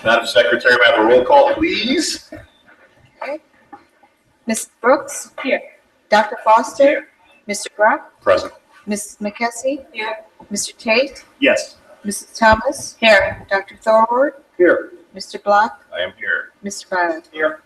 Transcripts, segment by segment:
Madam Secretary, may I have a roll call, please? Mrs. Brooks? Here. Dr. Foster? Mr. Brock? Present. Mrs. McKessie? Here. Mr. Tate? Yes. Mrs. Thomas? Here. Dr. Thorwald? Here. Mr. Block? I am here. Mr. Byron? Here.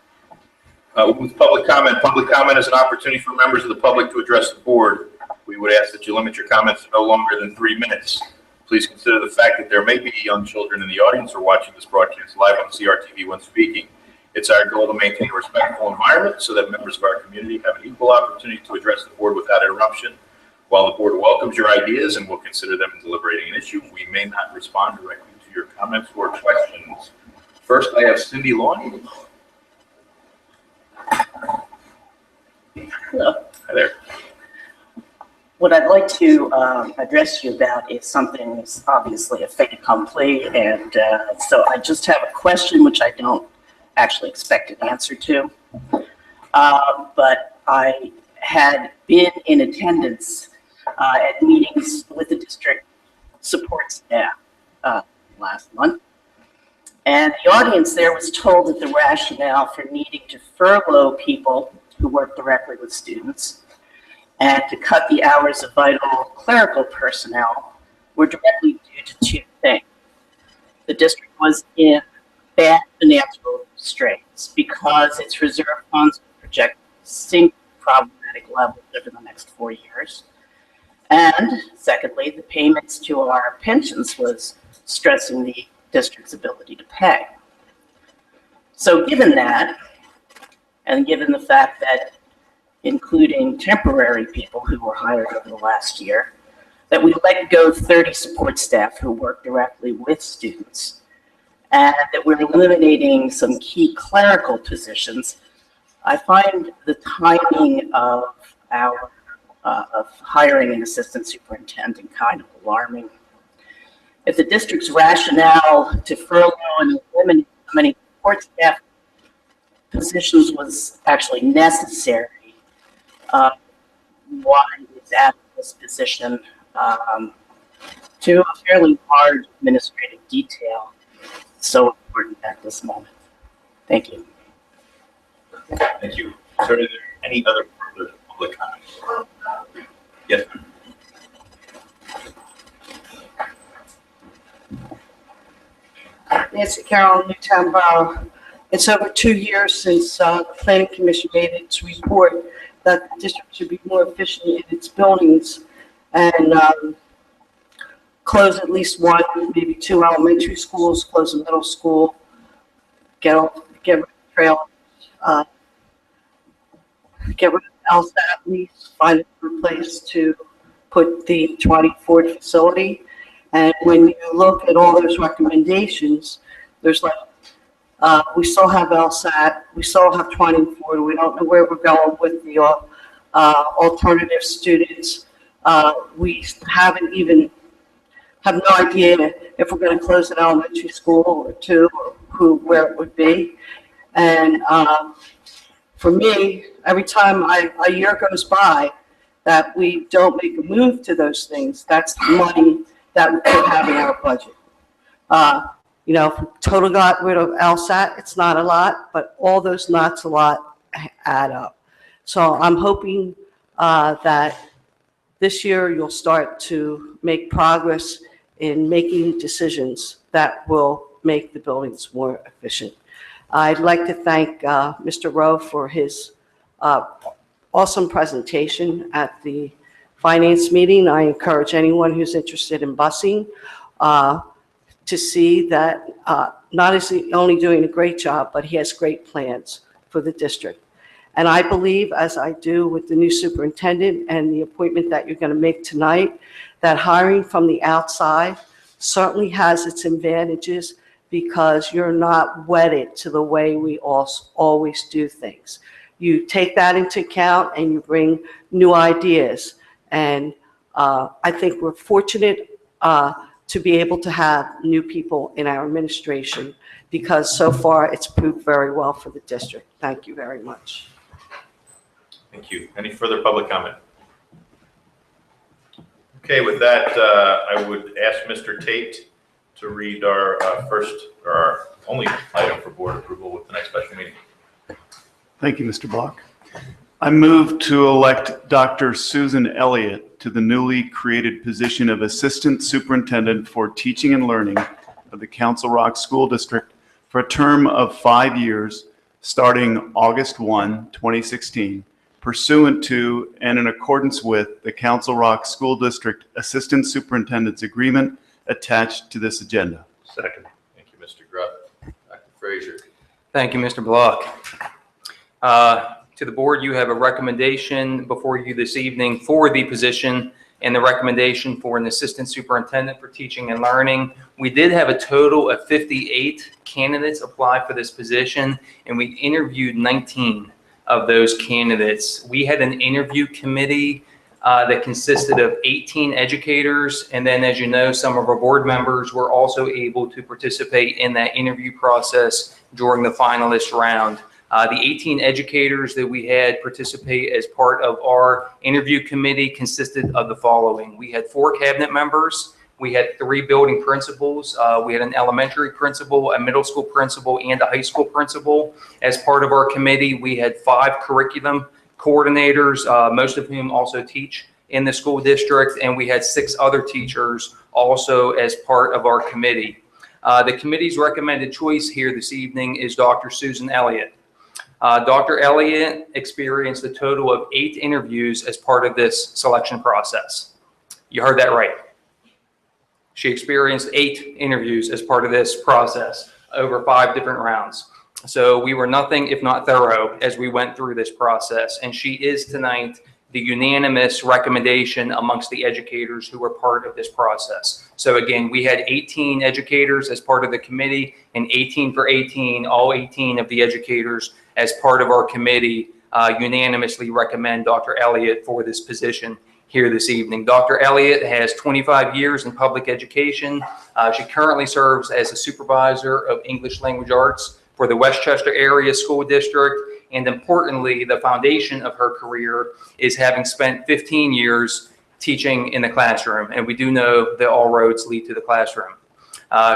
With public comment. Public comment is an opportunity for members of the public to address the board. We would ask that you limit your comments to no longer than 3 minutes. Please consider the fact that there may be young children in the audience or watching this broadcast live on CRTV when speaking. It's our goal to maintain a respectful environment so that members of our community have an equal opportunity to address the board without interruption. While the board welcomes your ideas and will consider them in deliberating an issue, we may not respond directly to your comments or questions. First, I have Cindy Lawn. Hello. Hi there. What I'd like to address you about is something that's obviously a fait accompli, and so I just have a question which I don't actually expect an answer to. But I had been in attendance at meetings with the district support staff last month, and the audience there was told that the rationale for needing to furlough people who work directly with students and to cut the hours of vital clerical personnel were directly due to two things. The district was in bad financial straits because its reserve funds were projected to sink to problematic levels over the next 4 years. And secondly, the payments to our pensions was stressing the district's ability to pay. So given that, and given the fact that including temporary people who were hired over the last year, that we let go 30 support staff who work directly with students, and that we're eliminating some key clerical positions, I find the timing of our of hiring an assistant superintendent kind of alarming. If the district's rationale to furlough and eliminate so many support staff positions was actually necessary, why is adding this position to a fairly large administrative detail so important at this moment? Thank you. Thank you. Sir, is there any other further public comments? Yes, ma'am. Nancy Carroll, Newtown Borough. It's over 2 years since the Planning Commission made its report that the district should be more efficient in its buildings and close at least one, maybe 2 elementary schools, close a middle school, get rid of trailers, get rid of LSAT lease, find a place to put the 20 Ford facility. And when you look at all those recommendations, there's like, we still have LSAT, we still have 20 Ford, we don't know where we're going with the alternative students. We haven't even, have no idea if we're going to close an elementary school or 2 or where it would be. And for me, every time a year goes by that we don't make a move to those things, that's the money that we could have in our budget. You know, if we totally got rid of LSAT, it's not a lot, but all those knots a lot add up. So I'm hoping that this year you'll start to make progress in making decisions that will make the buildings more efficient. I'd like to thank Mr. Rowe for his awesome presentation at the finance meeting. I encourage anyone who's interested in busing to see that not is he only doing a great job, but he has great plans for the district. And I believe, as I do with the new superintendent and the appointment that you're going to make tonight, that hiring from the outside certainly has its advantages because you're not wedded to the way we always do things. You take that into account and you bring new ideas. And I think we're fortunate to be able to have new people in our administration because so far it's proved very well for the district. Thank you very much. Thank you. Any further public comment? Okay, with that, I would ask Mr. Tate to read our our only item for board approval with the next special meeting. Thank you, Mr. Block. I move to elect Dr. Susan Elliott to the newly created position of Assistant Superintendent for Teaching and Learning of the Council Rock School District for a term of 5 years, starting August 1, 2016, pursuant to and in accordance with the Council Rock School District Assistant Superintendent's Agreement attached to this agenda. Second. Thank you, Mr. Grubb. Dr. Frazier. Thank you, Mr. Block. To the board, you have a recommendation before you this evening for the position and the recommendation for an assistant superintendent for teaching and learning. We did have a total of 58 candidates apply for this position, and we interviewed 19 of those candidates. We had an interview committee that consisted of 18 educators, and then, as you know, some of our board members were also able to participate in that interview process during the finalist round. The 18 educators that we had participate as part of our interview committee consisted of the following. We had 4 cabinet members. We had 3 building principals. We had an elementary principal, a middle school principal, and a high school principal. As part of our committee, we had 5 curriculum coordinators, most of whom also teach in the school district, and we had 6 other teachers also as part of our committee. The committee's recommended choice here this evening is Dr. Susan Elliott. Dr. Elliott experienced a total of 8 interviews as part of this selection process. You heard that right. She experienced 8 interviews as part of this process over 5 different rounds. So we were nothing if not thorough as we went through this process. And she is tonight the unanimous recommendation amongst the educators who were part of this process. So again, we had 18 educators as part of the committee, and 18 for 18, all 18 of the educators as part of our committee unanimously recommend Dr. Elliott for this position here this evening. Dr. Elliott has 25 years in public education. She currently serves as a supervisor of English language arts for the Westchester Area School District. And importantly, the foundation of her career is having spent 15 years teaching in the classroom. And we do know that all roads lead to the classroom.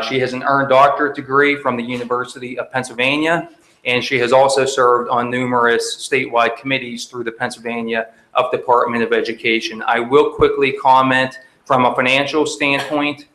She has an earned doctorate degree from the University of Pennsylvania, and she has also served on numerous statewide committees through the Pennsylvania Department of Education. I will quickly comment from a financial standpoint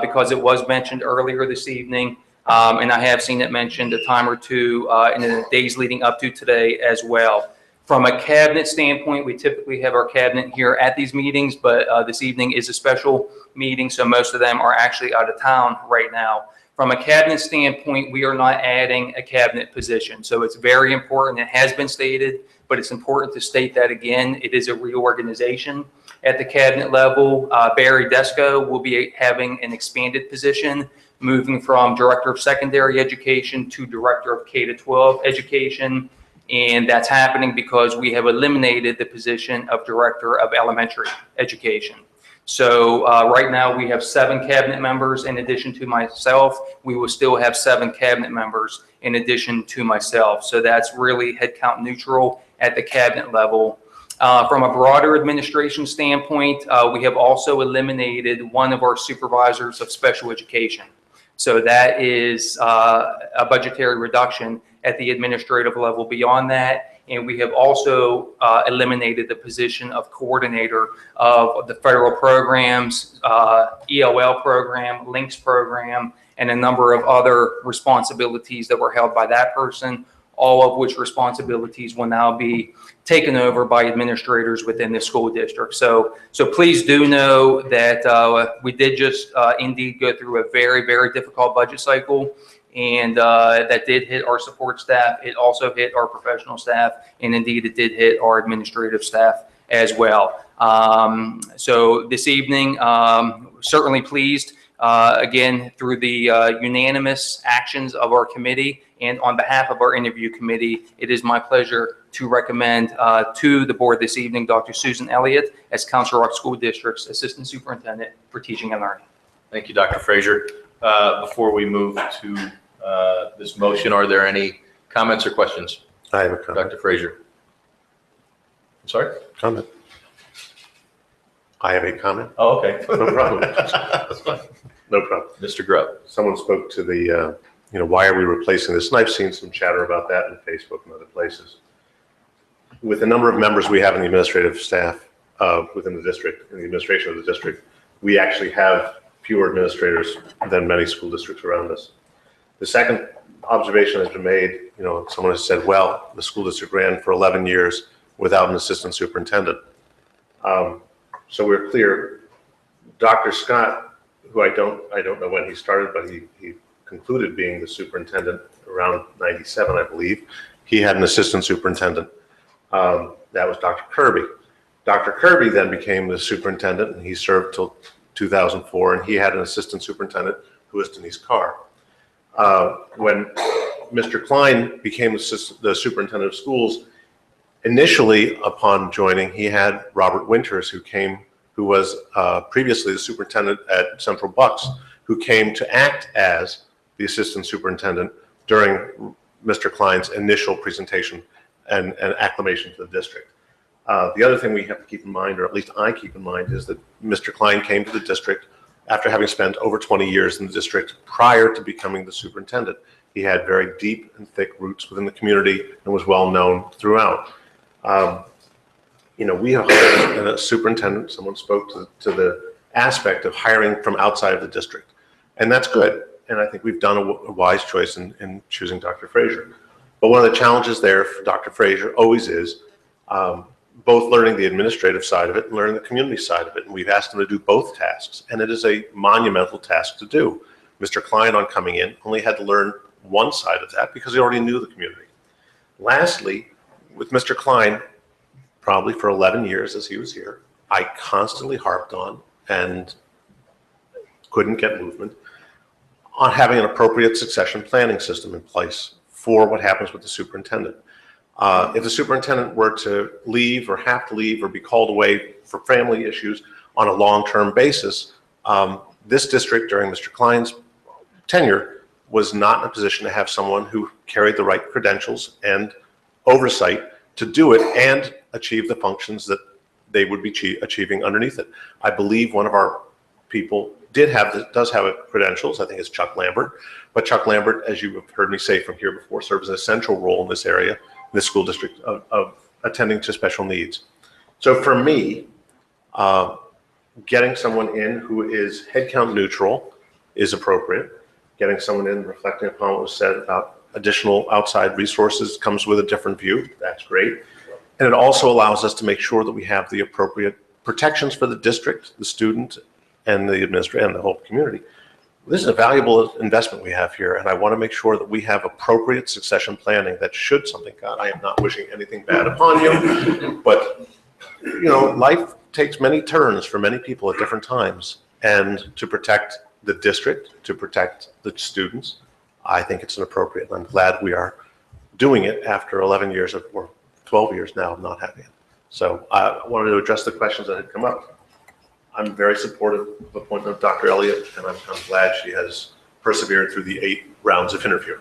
because it was mentioned earlier this evening, and I have seen it mentioned a time or two in the days leading up to today as well. From a cabinet standpoint, we typically have our cabinet here at these meetings, but this evening is a special meeting, so most of them are actually out of town right now. From a cabinet standpoint, we are not adding a cabinet position, so it's very important. It has been stated, but it's important to state that again. It is a reorganization at the cabinet level. Barry Desco will be having an expanded position, moving from Director of Secondary Education to Director of K-12 Education. And that's happening because we have eliminated the position of Director of Elementary Education. So right now we have 7 cabinet members in addition to myself. We will still have 7 cabinet members in addition to myself. So that's really headcount neutral at the cabinet level. From a broader administration standpoint, we have also eliminated one of our supervisors of special education. So that is a budgetary reduction at the administrative level beyond that. And we have also eliminated the position of coordinator of the federal programs, ELL program, LINKS program, and a number of other responsibilities that were held by that person, all of which responsibilities will now be taken over by administrators within the school district. So please do know that we did just indeed go through a very, very difficult budget cycle. And that did hit our support staff. It also hit our professional staff, and indeed it did hit our administrative staff as well. So this evening, certainly pleased, again, through the unanimous actions of our committee and on behalf of our interview committee, it is my pleasure to recommend to the board this evening Dr. Susan Elliott as Council Rock School District's Assistant Superintendent for Teaching and Learning. Thank you, Dr. Frazier. Before we move to this motion, are there any comments or questions? I have a comment. Dr. Frazier. I'm sorry? Comment. I have a comment. Oh, okay. No problem. No problem. Mr. Grubb. Someone spoke to the, why are we replacing this? And I've seen some chatter about that in Facebook and other places. With the number of members we have in the administrative staff within the district, in the administration of the district, we actually have fewer administrators than many school districts around us. The second observation has been made, someone has said, well, the school district ran for 11 years without an assistant superintendent. So we're clear. Dr. Scott, who I don't know when he started, but he concluded being the superintendent around 97, I believe. He had an assistant superintendent. That was Dr. Kirby. Dr. Kirby then became the superintendent, and he served till 2004, and he had an assistant superintendent who was Denise Carr. When Mr. Klein became the superintendent of schools, initially upon joining, he had Robert Winters, who was previously the superintendent at Central Bucks, who came to act as the assistant superintendent during Mr. Klein's initial presentation and acclamation to the district. The other thing we have to keep in mind, or at least I keep in mind, is that Mr. Klein came to the district after having spent over 20 years in the district prior to becoming the superintendent. He had very deep and thick roots within the community and was well known throughout. We have hired a superintendent. Someone spoke to the aspect of hiring from outside of the district, and that's good. And I think we've done a wise choice in choosing Dr. Frazier. But one of the challenges there for Dr. Frazier always is both learning the administrative side of it and learning the community side of it. And we've asked him to do both tasks, and it is a monumental task to do. Mr. Klein, on coming in, only had to learn one side of that because he already knew the community. Lastly, with Mr. Klein, probably for 11 years as he was here, I constantly harped on and couldn't get movement on having an appropriate succession planning system in place for what happens with the superintendent. If the superintendent were to leave or have to leave or be called away for family issues on a long-term basis, this district during Mr. Klein's tenure was not in a position to have someone who carried the right credentials and oversight to do it and achieve the functions that they would be achieving underneath it. I believe one of our people does have credentials. I think it's Chuck Lambert. But Chuck Lambert, as you have heard me say from here before, serves an essential role in this area, in this school district, of attending to special needs. So for me, getting someone in who is headcount neutral is appropriate. Getting someone in reflecting upon what was said about additional outside resources comes with a different view. That's great. And it also allows us to make sure that we have the appropriate protections for the district, the student, and the administrator, and the whole community. This is a valuable investment we have here, and I want to make sure that we have appropriate succession planning that should something, God, I am not wishing anything bad upon you, but, life takes many turns for many people at different times, and to protect the district, to protect the students, I think it's inappropriate, and I'm glad we are doing it after 11 years or 12 years now of not having it. So I wanted to address the questions that had come up. I'm very supportive of the appointment of Dr. Elliott, and I'm glad she has persevered through the 8 rounds of interviews.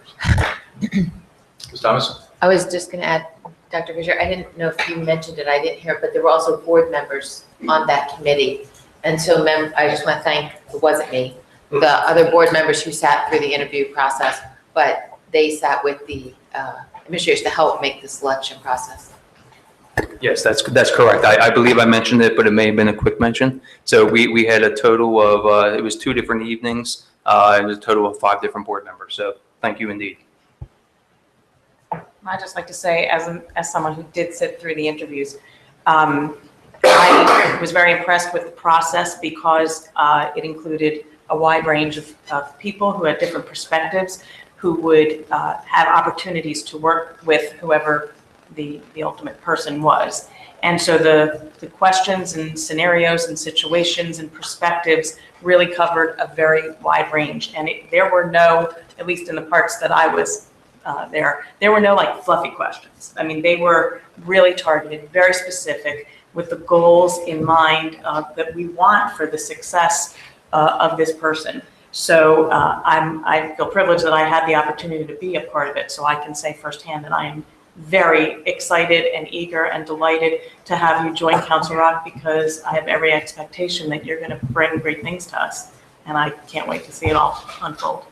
Ms. Thomas? I was just going to add, Dr. Fisher, I didn't know if you mentioned it, I didn't hear, but there were also board members on that committee. And so I just want to thank, it wasn't me, the other board members who sat through the interview process, but they sat with the administrators to help make the selection process. Yes, that's correct. I believe I mentioned it, but it may have been a quick mention. So we had a total of, it was 2 different evenings. It was a total of 5 different board members. So thank you indeed. I'd just like to say, as someone who did sit through the interviews, I was very impressed with the process because it included a wide range of people who had different perspectives, who would have opportunities to work with whoever the ultimate person was. And so the questions and scenarios and situations and perspectives really covered a very wide range. And there were no, at least in the parts that I was there were no like fluffy questions. I mean, they were really targeted, very specific, with the goals in mind that we want for the success of this person. So I feel privileged that I had the opportunity to be a part of it. So I can say firsthand that I am very excited and eager and delighted to have you join Council Rock, because I have every expectation that you're going to bring great things to us. and I can't wait to see it all unfold.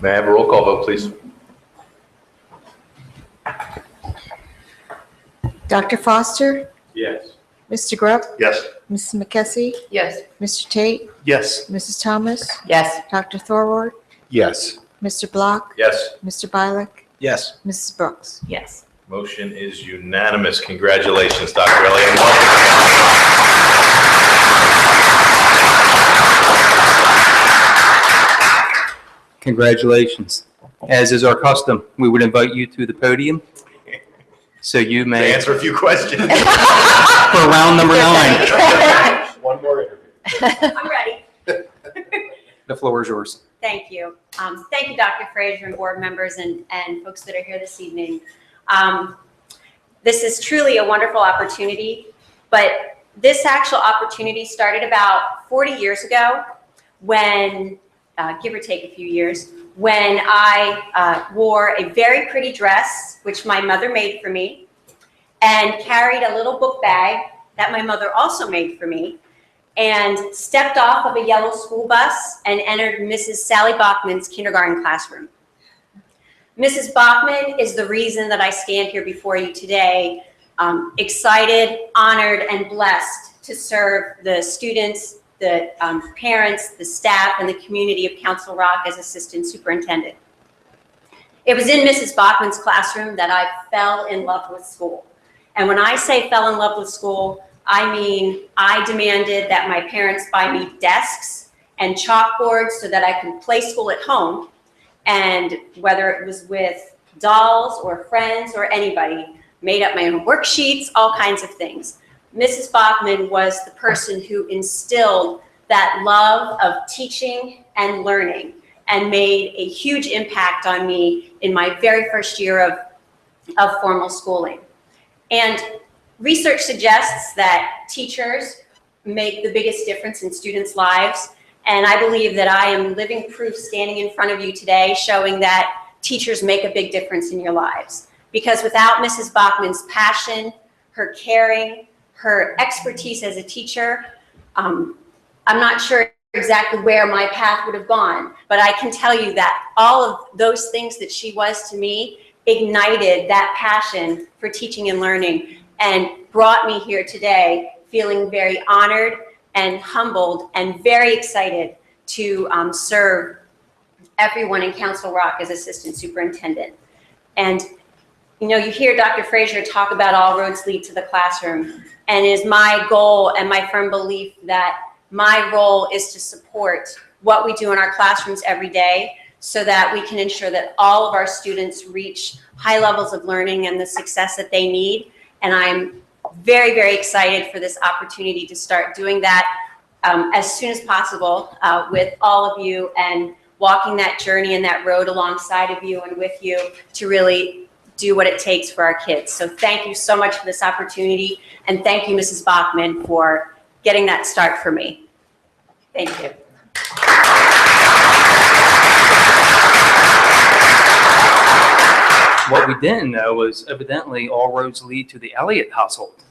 May I have a roll call vote, please? Dr. Foster, Yes. Mr. Grubb, Yes. Mrs. McKessie, Yes. Mr. Tate, Yes. Mrs. Thomas, Yes. Dr. Thorwald, Yes. Mr. Block, Yes. Mr. Bialik, Yes. Mrs. Brooks. Yes. Motion is unanimous. Congratulations, Dr. Elliott. and welcome. Congratulations. As is our custom, we would invite you to the podium so you To may, answer a few questions. for round number 9. One more interview. I'm ready. The floor is yours. Thank you. Thank you, Dr. Frazier and board members and folks that are here this evening. This is truly a wonderful opportunity, but this actual opportunity started about 40 years ago when, give or take a few years, when I wore a very pretty dress, which my mother made for me, and carried a little book bag that my mother also made for me, and stepped off of a yellow school bus and entered Mrs. Sally Bachman's kindergarten classroom. Mrs. Bachman is the reason that I stand here before you today, excited, honored, and blessed to serve the students, the parents, the staff, and the community of Council Rock as assistant superintendent. It was in Mrs. Bachman's classroom that I fell in love with school. And when I say fell in love with school, I mean, I demanded that my parents buy me desks and chalkboards so that I could play school at home. And whether it was with dolls or friends or anybody, made up my own worksheets, all kinds of things. Mrs. Bachman was the person who instilled that love of teaching and learning and made a huge impact on me in my very first year of formal schooling. And research suggests that teachers make the biggest difference in students' lives. And I believe that I am living proof standing in front of you today showing that teachers make a big difference in your lives. Because without Mrs. Bachman's passion, her caring, her expertise as a teacher, I'm not sure exactly where my path would have gone, but I can tell you that all of those things that she was to me ignited that passion for teaching and learning and brought me here today feeling very honored and humbled and very excited to serve everyone in Council Rock as assistant superintendent. And you know, you hear Dr. Frazier talk about all roads lead to the classroom, and it is my goal and my firm belief that my role is to support what we do in our classrooms every day so that we can ensure that all of our students reach high levels of learning and the success that they need. And I'm very, very excited for this opportunity to start doing that as soon as possible with all of you and walking that journey and that road alongside of you and with you to really do what it takes for our kids. So thank you so much for this opportunity, and thank you, Mrs. Bachman, for getting that start for me. Thank you. What we didn't know was evidently all roads lead to the Elliott household.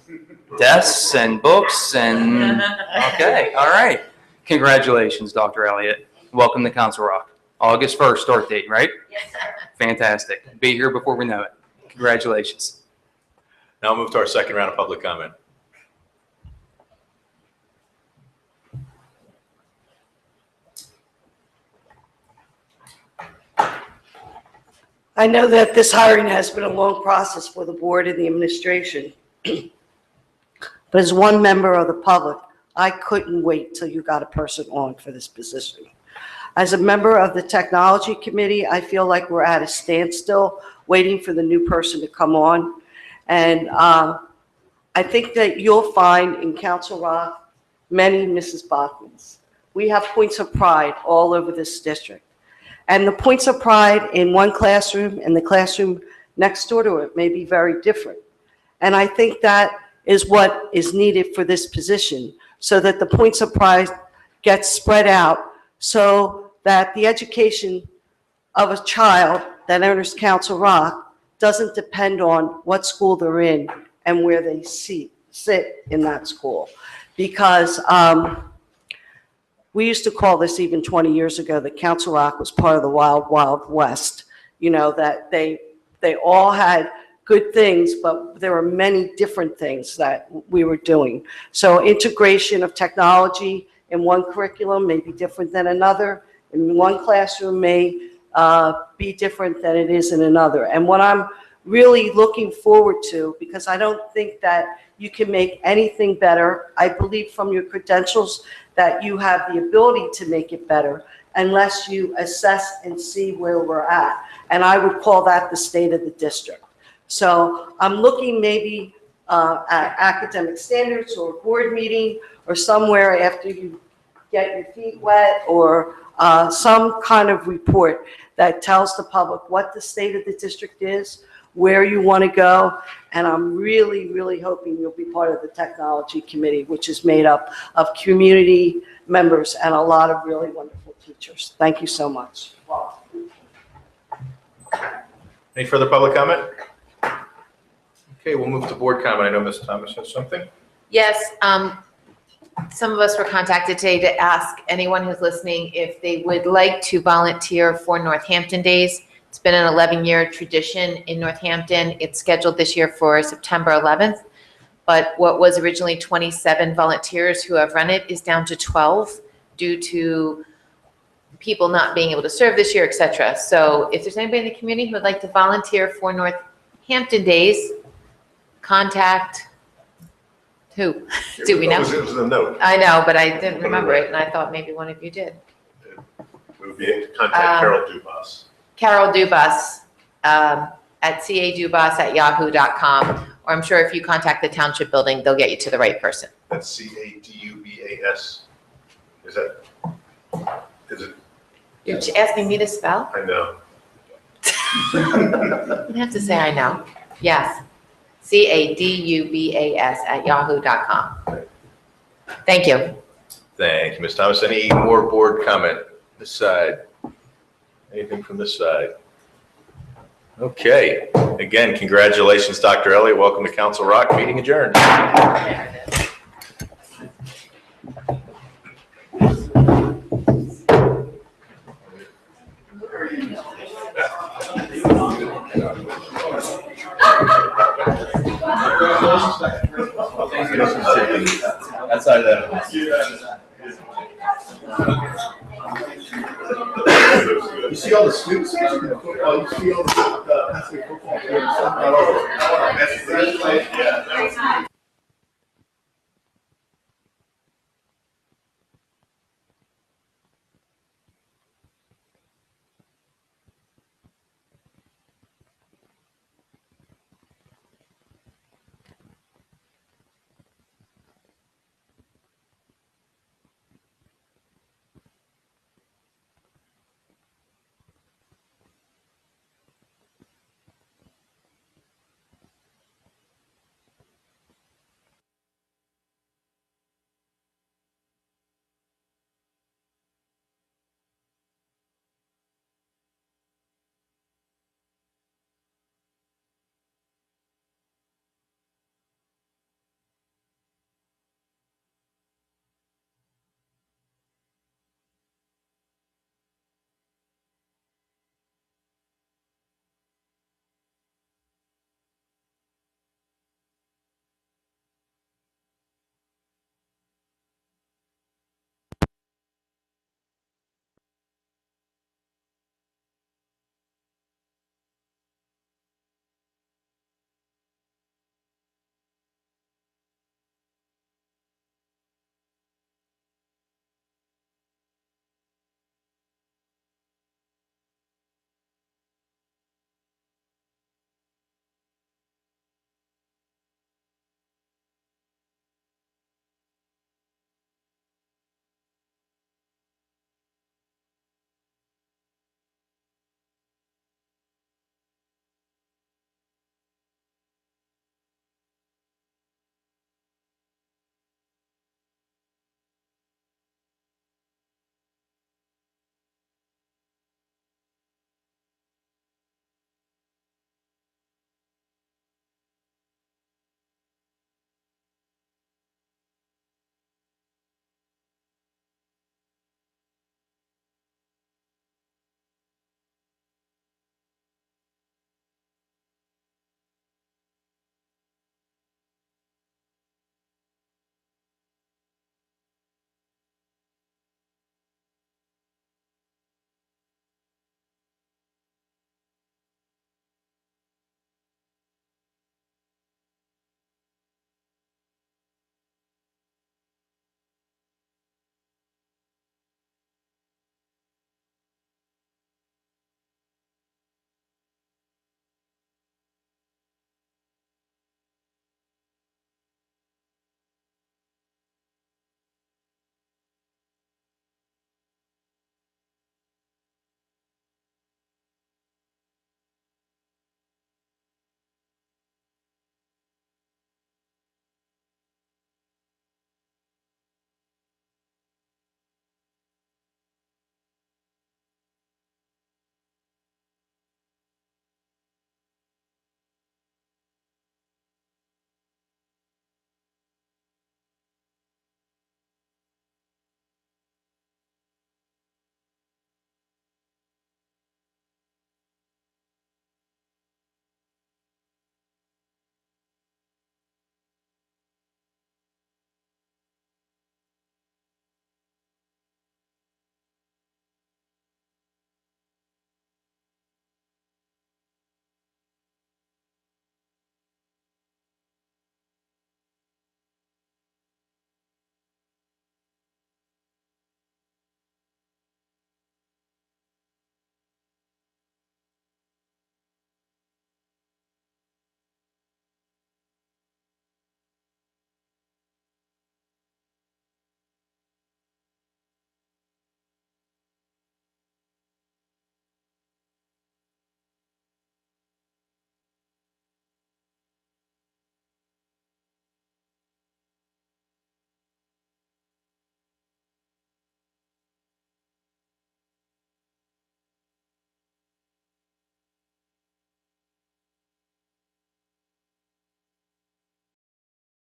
Desks and books and, okay, all right. Congratulations, Dr. Elliott. Welcome to Council Rock. August 1st start date, right? Yes, sir. Fantastic. Be here before we know it. Congratulations. Now we'll move to our second round of public comment. I know that this hiring has been a long process for the board and the administration. But as one member of the public, I couldn't wait till you got a person on for this position. As a member of the technology committee, I feel like we're at a standstill waiting for the new person to come on. And I think that you'll find in Council Rock many Mrs. Bachmans. We have points of pride all over this district. And the points of pride in one classroom and the classroom next door to it may be very different. And I think that is what is needed for this position, so that the points of pride get spread out so that the education of a child that enters Council Rock doesn't depend on what school they're in and where they sit sit in that school. Because we used to call this even 20 years ago that Council Rock was part of the Wild Wild West. You know, that they all had good things, but there were many different things that we were doing. So integration of technology in one curriculum may be different than another. In one classroom may be different than it is in another. And what I'm really looking forward to, because I don't think that you can make anything better. I believe from your credentials that you have the ability to make it better unless you assess and see where we're at. And I would call that the state of the district. So I'm looking maybe at academic standards or a board meeting or somewhere after you get your feet wet, or some kind of report that tells the public what the state of the district is, where you want to go. And I'm really, really hoping you'll be part of the technology committee, which is made up of community members and a lot of really wonderful teachers. Thank you so much. Any further public comment? Okay, we'll move to board comment. I know Ms. Thomas has something. Yes, some of us were contacted today to ask anyone who's listening if they would like to volunteer for Northampton Days. It's been an 11-year tradition in Northampton. It's scheduled this year for September 11th. But what was originally 27 volunteers who have run it is down to 12 due to people not being able to serve this year, et cetera. So if there's anybody in the community who would like to volunteer for Northampton Days, contact who? Do we know? It was in the note. I know, but I didn't remember it, and I thought maybe one of you did. We would be able to contact Carol Dubas. Carol Dubas, at cadubas@yahoo.com, or I'm sure if you contact the township building, they'll get you to the right person. That's CADUBAS. Is it? You're asking me to spell? I know. You have to say I know. Yes. CADUBAS@yahoo.com. Thank you. Thank you, Ms. Thomas. Any more board comment this side? Anything from this side? Okay. Again, congratulations, Dr. Elliott. Welcome to Council Rock. Meeting adjourned. Outside of that. You see all the students? You see all the football fields? That's not over.